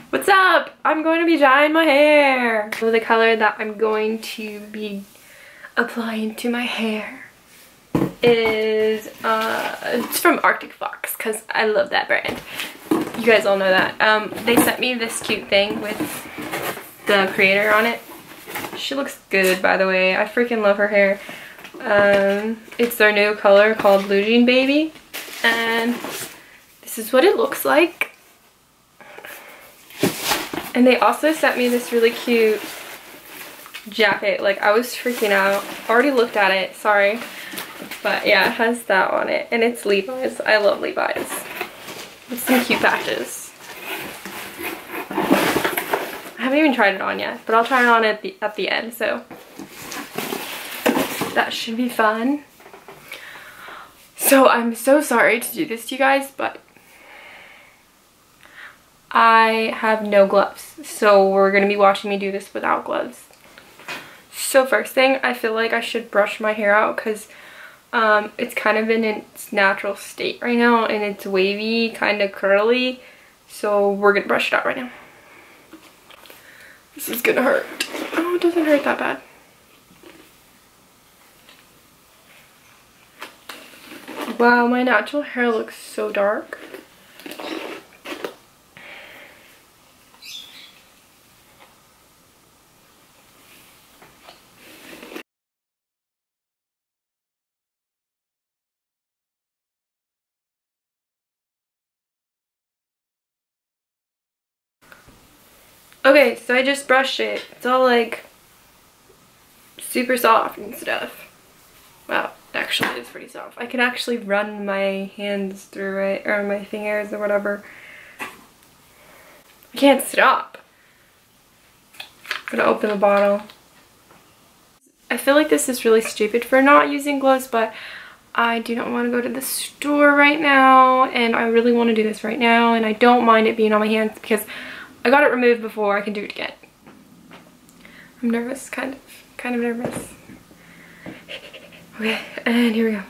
What's up? I'm going to be dyeing my hair. So the color that I'm going to be applying to my hair is it's from Arctic Fox because I love that brand. You guys all know that. They sent me this cute thing with the creator on it. She looks good, by the way. I freaking love her hair. It's their new color called Blue Jean Baby, and this is what it looks like. And they also sent me this really cute jacket. Like, I was freaking out. Already looked at it, sorry. But yeah, it has that on it. And it's Levi's. I love Levi's. With some cute patches. I haven't even tried it on yet, but I'll try it on at the end, so that should be fun. So I'm so sorry to do this to you guys, but I have no gloves, so we're gonna be watching me do this without gloves. So first thing, I feel like I should brush my hair out because it's kind of in its natural state right now, and it's wavy, kind of curly, so we're gonna brush it out right now. This is gonna hurt. Oh, it doesn't hurt that bad. Wow, my natural hair looks so dark. Okay, so I just brushed it. It's all like super soft and stuff. Wow, actually it's pretty soft. I can actually run my hands through it, or my fingers or whatever. I can't stop. I'm gonna open the bottle. I feel like this is really stupid for not using gloves, but I do not want to go to the store right now, and I really want to do this right now, and I don't mind it being on my hands because I got it removed before. I can do it again. I'm nervous, kind of nervous. Okay, and here we go.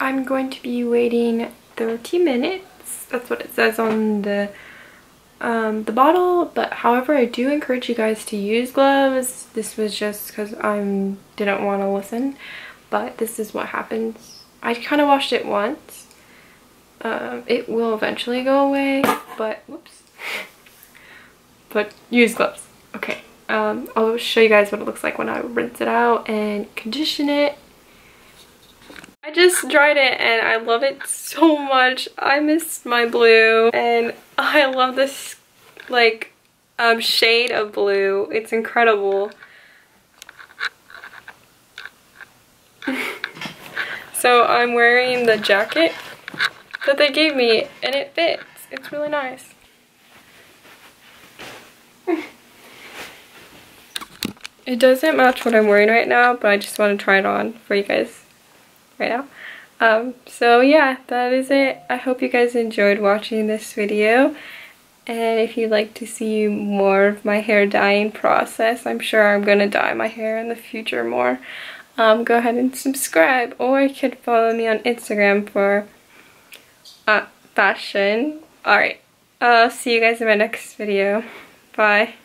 I'm going to be waiting 30 minutes. That's what it says on the bottle, but however, I do encourage you guys to use gloves. This was just because I didn't want to listen, but this is what happens. I kind of washed it once. It will eventually go away, but whoops. But use gloves. Okay. I'll show you guys what it looks like when I rinse it out and condition it. I just dried it and I love it so much. I miss my blue and I love this like shade of blue. It's incredible. So I'm wearing the jacket that they gave me and it fits. It's really nice. It doesn't match what I'm wearing right now, but I just want to try it on for you guys right now. So yeah, that is it. I hope you guys enjoyed watching this video. And if you'd like to see more of my hair dyeing process, I'm sure I'm going to dye my hair in the future more. Go ahead and subscribe, or you could follow me on Instagram for fashion. Alright, I'll see you guys in my next video. Bye.